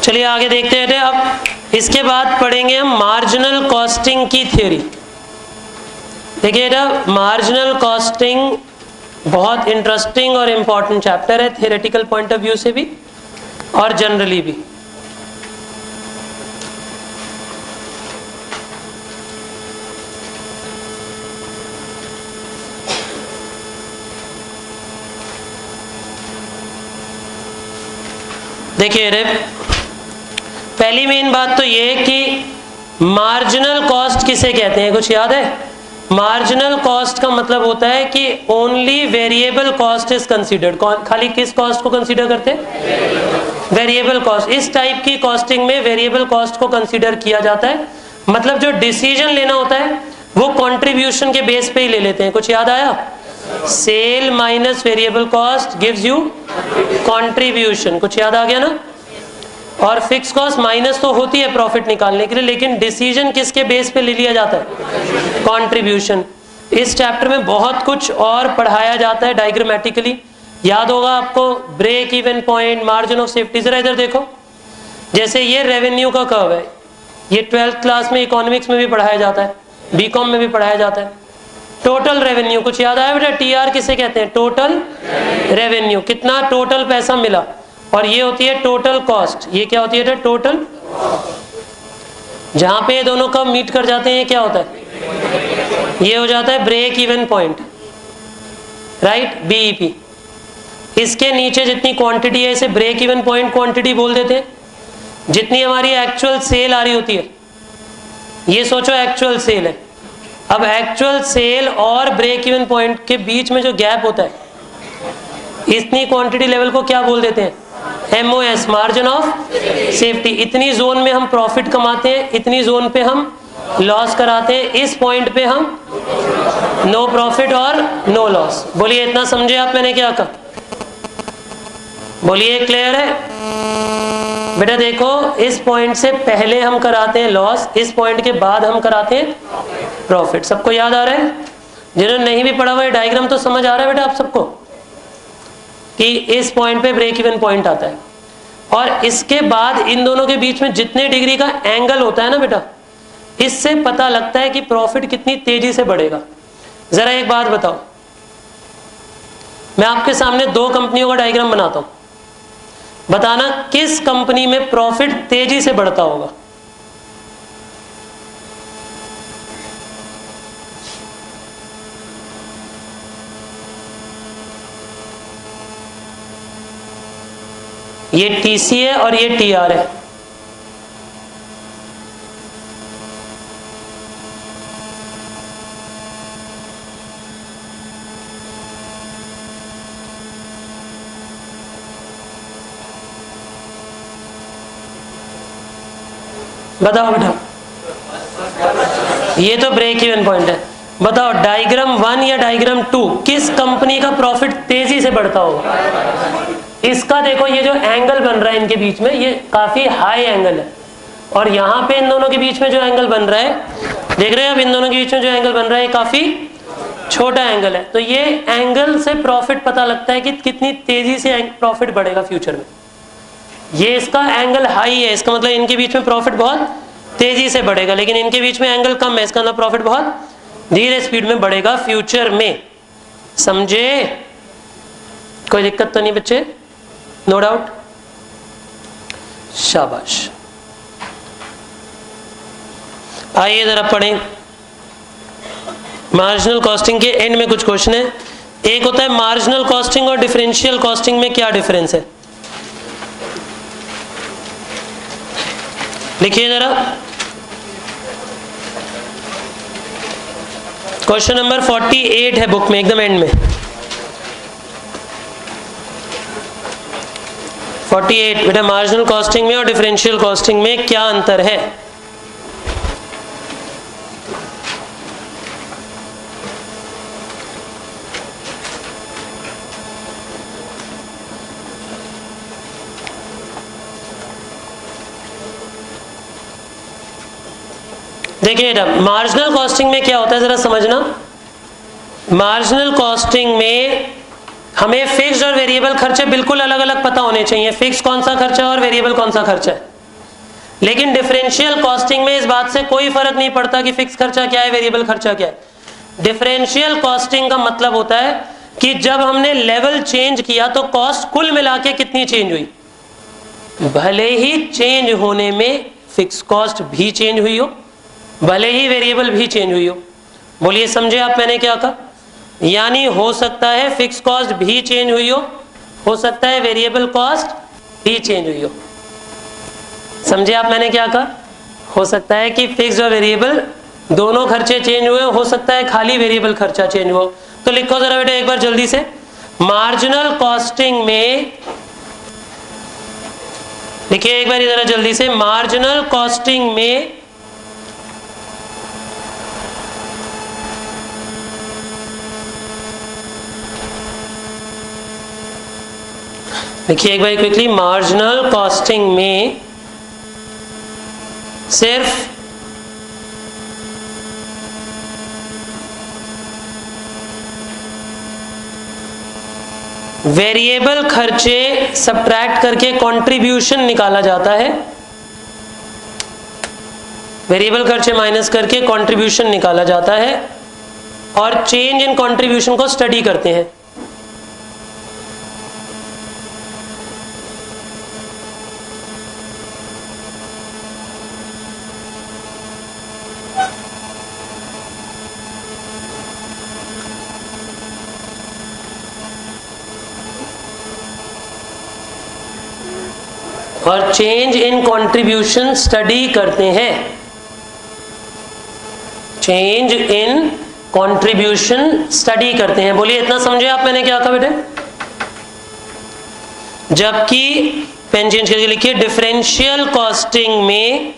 चलिए आगे देखते हैं। अब इसके बाद पढ़ेंगे हम मार्जिनल कॉस्टिंग की थ्योरी। देखिए बेटा, मार्जिनल कॉस्टिंग बहुत इंटरेस्टिंग और इम्पॉर्टेंट चैप्टर है, थियोरेटिकल पॉइंट ऑफ व्यू से भी और जनरली भी। देखिए रे, पहली मेन बात तो ये है कि मार्जिनल कॉस्ट किसे कहते हैं, कुछ याद है? मार्जिनल कॉस्ट का मतलब होता है कि only variable cost is considered. खाली किस कॉस्ट को कंसीडर करते हैं? Variable cost. इस टाइप की कॉस्टिंग में वेरिएबल कॉस्ट को कंसीडर किया जाता है। मतलब जो डिसीजन लेना होता है वो कंट्रीब्यूशन के बेस पे ही ले लेते हैं। कुछ याद आया? Sale minus variable cost gives you contribution. कुछ याद आ गया ना? और फिक्स कॉस्ट माइनस तो होती है प्रॉफिट निकालने के लिए, लेकिन डिसीजन किसके बेस पे ले लिया जाता है? कंट्रीब्यूशन। इस चैप्टर में बहुत कुछ और पढ़ाया जाता है डायग्रामेटिकली। याद होगा आपको break even point, margin of safety. जरा इधर देखो, जैसे ये रेवेन्यू का कर्व है, ये 12th क्लास में इकोनॉमिक्स में भी पढ़ाया जाता है, बीकॉम में भी पढ़ाया जाता है। टोटल रेवेन्यू, कुछ याद आया बेटा? टीआर किसे कहते हैं? Total revenue. कितना टोटल पैसा मिला। और ये होती है टोटल कॉस्ट। ये क्या होती है? टोटल। जहां पे ये दोनों कब मीट कर जाते हैं क्या होता है? ये हो जाता है break even point, right? BEP. इसके नीचे जितनी क्वांटिटी है इसे ब्रेक इवन पॉइंट क्वांटिटी बोल देते हैं। जितनी हमारी एक्चुअल सेल आ रही होती है, ये सोचो एक्चुअल सेल है। अब एक्चुअल सेल और ब्रेक इवन पॉइंट के बीच में जो गैप होता है, इतनी क्वांटिटी लेवल को क्या बोल देते हैं? MOS, margin of safety. इतनी जोन में हम प्रॉफिट कमाते हैं, इतनी जोन पे हम लॉस कराते हैं, इस पॉइंट पे हम नो प्रॉफिट और नो लॉस। बोलिए इतना समझे आप मैंने क्या कहा? बोलिए क्लियर है बेटा? देखो, इस पॉइंट से पहले हम कराते हैं लॉस, इस पॉइंट के बाद हम कराते हैं प्रॉफिट। सबको याद आ रहा है? जिन्होंने नहीं भी पढ़ा हुआ है डायग्राम तो समझ आ रहा है बेटा आप सबको कि इस पॉइंट पे ब्रेक इवन पॉइंट आता है। और इसके बाद इन दोनों के बीच में जितने डिग्री का एंगल होता है ना बेटा, इससे पता लगता है कि प्रॉफिट कितनी तेजी से बढ़ेगा। जरा एक बात बताओ, मैं आपके सामने दो कंपनियों का डायग्राम बनाता हूं, बताना किस कंपनी में प्रॉफिट तेजी से बढ़ता होगा। ये टीसी है और ये टीआर है। बताओ बेटा, ये तो ब्रेक इवन पॉइंट है। बताओ डायग्राम 1 या डायग्राम 2 किस कंपनी का प्रॉफिट तेजी से बढ़ता होगा? इसका देखो, ये जो एंगल बन रहा है इनके बीच में, ये काफी हाई एंगल है। और यहाँ पे इन दोनों के बीच में जो एंगल बन रहा है, देख रहे हैं अब इन दोनों के बीच में जो एंगल बन रहा है काफी छोटा एंगल है। तो ये एंगल से प्रॉफिट पता लगता है कि कितनी तेजी से प्रॉफिट बढ़ेगा फ्यूचर में। ये इसका एंगल हाई है, इसका मतलब इनके बीच में प्रॉफिट बहुत तेजी से बढ़ेगा, लेकिन इनके बीच में एंगल कम है, इसका मतलब प्रॉफिट बहुत धीरे स्पीड में बढ़ेगा फ्यूचर में। समझे? कोई दिक्कत तो नहीं बच्चे? No doubt? शाबाश। आइए जरा पढ़ें। मार्जिनल कॉस्टिंग के एंड में कुछ क्वेश्चन है। एक होता है मार्जिनल कॉस्टिंग और डिफरेंशियल कॉस्टिंग में क्या डिफरेंस है? लिखिए जरा। क्वेश्चन नंबर 48 है बुक में, एकदम एंड में। 48 बेटा, मार्जिनल कॉस्टिंग में और डिफरेंशियल कॉस्टिंग में क्या अंतर है? देखिए बेटा, मार्जिनल कॉस्टिंग में क्या होता है जरा समझना। मार्जिनल कॉस्टिंग में हमें फिक्स्ड और वेरिएबल खर्चे बिल्कुल अलग अलग पता होने चाहिए। फिक्स कौन सा खर्चा है और वेरिएबल कौन सा खर्चा है। लेकिन डिफरेंशियल कॉस्टिंग में इस बात से कोई फर्क नहीं पड़ता कि फिक्स खर्चा क्या है, वेरिएबल खर्चा क्या है। डिफरेंशियल कॉस्टिंग का मतलब होता है कि जब हमने लेवल चेंज किया तो कॉस्ट कुल मिला के कितनी चेंज हुई, भले ही चेंज होने में फिक्स कॉस्ट भी चेंज हुई हो, भले ही वेरिएबल भी चेंज हुई हो। बोलिए समझे आप मैंने क्या कहा? यानी हो सकता है फिक्स कॉस्ट भी चेंज हुई हो सकता है वेरिएबल कॉस्ट भी चेंज हुई हो। समझे आप मैंने क्या कहा? हो सकता है कि फिक्स और वेरिएबल दोनों खर्चे चेंज हुए, हो सकता है खाली वेरिएबल खर्चा चेंज हो। तो लिखो जरा बेटा एक बार जल्दी से, मार्जिनल कॉस्टिंग में लिखिए एक बार जरा जल्दी से, मार्जिनल कॉस्टिंग में देखिए एक बार क्विकली, मार्जिनल कॉस्टिंग में सिर्फ वेरिएबल खर्चे सब्ट्रैक्ट करके कंट्रीब्यूशन निकाला जाता है, वेरिएबल खर्चे माइनस करके कंट्रीब्यूशन निकाला जाता है और चेंज इन कंट्रीब्यूशन को स्टडी करते हैं। और चेंज इन कंट्रीब्यूशन स्टडी करते हैं, चेंज इन कंट्रीब्यूशन स्टडी करते हैं। बोलिए इतना समझे आप मैंने क्या कहा बेटे? जबकि पेन चेंज करके लिखिए, डिफरेंशियल कॉस्टिंग में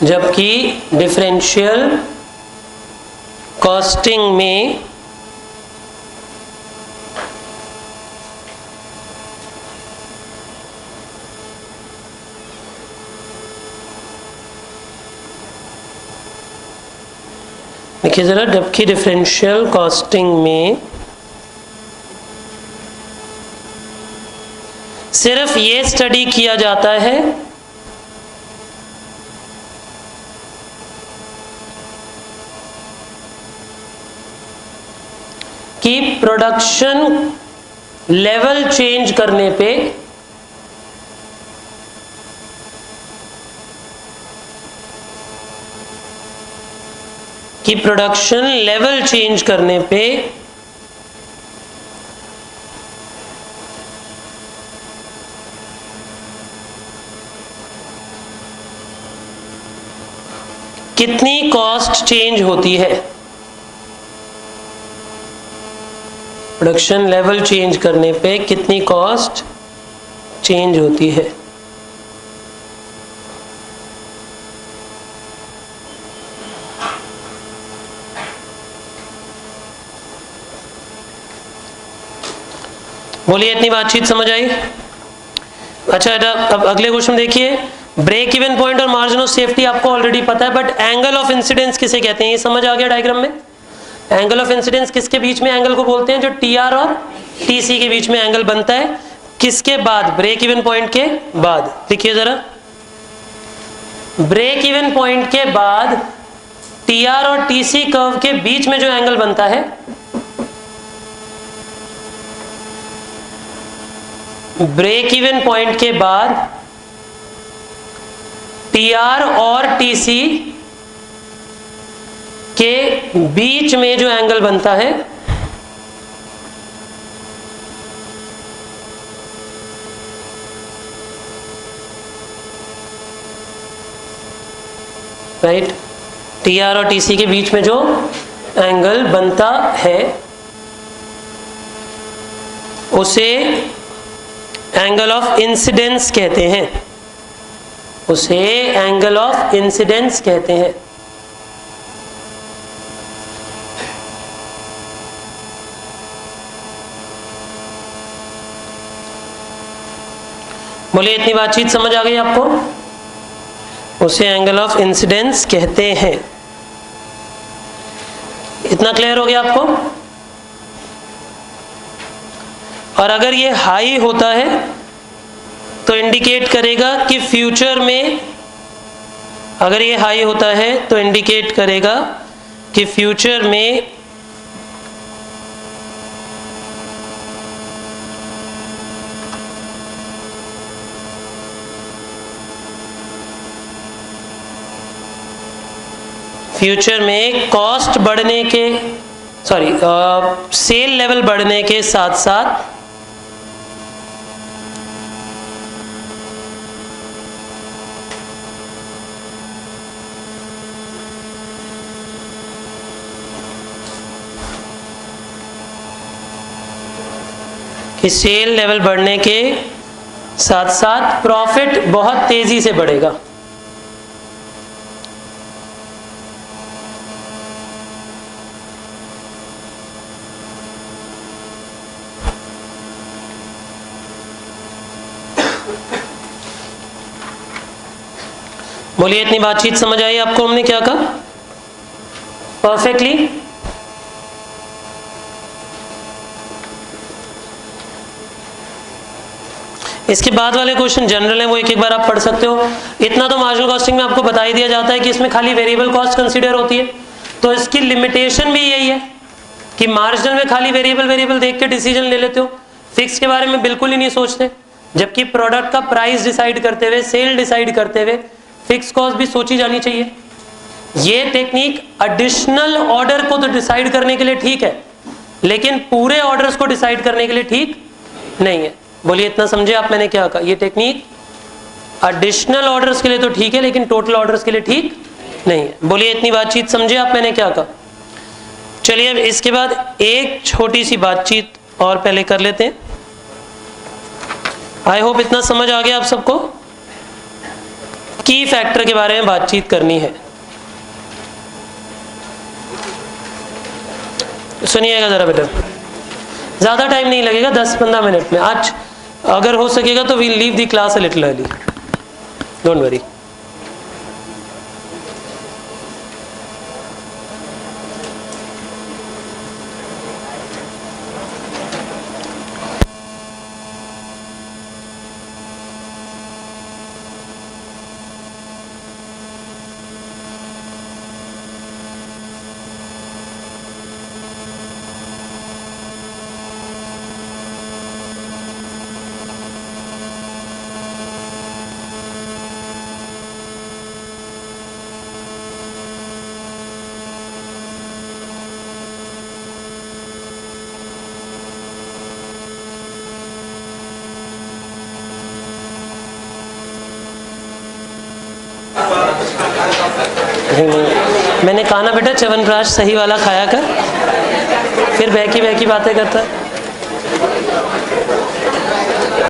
जबकि डिफरेंशियल कॉस्टिंग में देखिए जरा, जबकि डिफरेंशियल कॉस्टिंग में सिर्फ ये स्टडी किया जाता है कि प्रोडक्शन लेवल चेंज करने पे कितनी कॉस्ट चेंज होती है, प्रोडक्शन लेवल चेंज करने पे कितनी कॉस्ट चेंज होती है। बोलिए इतनी बातचीत समझ आई? अच्छा अब अगले क्वेश्चन देखिए, ब्रेक इवन पॉइंट और मार्जिन ऑफ सेफ्टी आपको ऑलरेडी पता है, बट एंगल ऑफ इंसिडेंस किसे कहते हैं ये समझ आ गया डायग्राम में? एंगल ऑफ इंसिडेंस किसके बीच में एंगल को बोलते हैं? जो टीआर और टीसी के बीच में एंगल बनता है, किसके बाद? ब्रेक इवन पॉइंट के बाद। देखिए जरा, ब्रेक इवन पॉइंट के बाद टीआर और टीसी कर्व के बीच में जो एंगल बनता है, ब्रेक इवन पॉइंट के बाद टीआर और टीसी के बीच में जो एंगल बनता है, राइट, टीआर और टीसी के बीच में जो एंगल बनता है उसे एंगल ऑफ इंसिडेंस कहते हैं, उसे एंगल ऑफ इंसिडेंस कहते हैं। बोलिए इतनी बातचीत समझ आ गई आपको? उसे एंगल ऑफ इंसिडेंस कहते हैं। इतना क्लियर हो गया आपको? और अगर ये हाई होता है तो इंडिकेट करेगा कि फ्यूचर में, अगर ये हाई होता है तो इंडिकेट करेगा कि फ्यूचर में कॉस्ट बढ़ने के, सेल लेवल बढ़ने के साथ साथ सेल लेवल बढ़ने के साथ साथ प्रॉफिट बहुत तेजी से बढ़ेगा। बोलिए, इतनी बातचीत समझ आई आपको? हमने क्या कहा परफेक्टली? इसके बाद वाले क्वेश्चन जनरल है, वो एक एक बार आप पढ़ सकते हो। इतना तो मार्जिनल कॉस्टिंग में आपको बता ही दिया जाता है कि इसमें खाली वेरिएबल कॉस्ट कंसीडर होती है, तो इसकी लिमिटेशन भी यही है कि मार्जिनल में खाली वेरिएबल देख के डिसीजन ले लेते हो, फिक्स के बारे में बिल्कुल ही नहीं सोचते, जबकि प्रोडक्ट का प्राइस डिसाइड करते हुए, सेल डिसाइड करते हुए फिक्स कॉस्ट भी सोची जानी चाहिए। ये टेक्निक एडिशनल ऑर्डर को तो डिसाइड करने के लिए ठीक है, लेकिन पूरे ऑर्डर्स को डिसाइड करने के लिए ठीक नहीं है। बोलिए, इतना समझे आप मैंने क्या कहा? ये टेक्निक एडिशनल ऑर्डर्स के लिए तो ठीक है, लेकिन टोटल ऑर्डर्स के लिए ठीक नहीं है। बोलिए, इतनी बातचीत समझे आप मैंने क्या कहा? चलिए, अब इसके बाद एक छोटी सी बातचीत और पहले कर लेते हैं। आई होप इतना समझ आ गया आप सबको। की फैक्टर के बारे में बातचीत करनी है, सुनिएगा जरा बेटा, ज्यादा टाइम नहीं लगेगा, 10-15 मिनट में। आज अगर हो सकेगा तो we'll leave the class a little early, don't worry. मैंने कहा ना बेटा, च्यवनप्राश सही वाला खाया कर, फिर बहकी बहकी बातें करता है।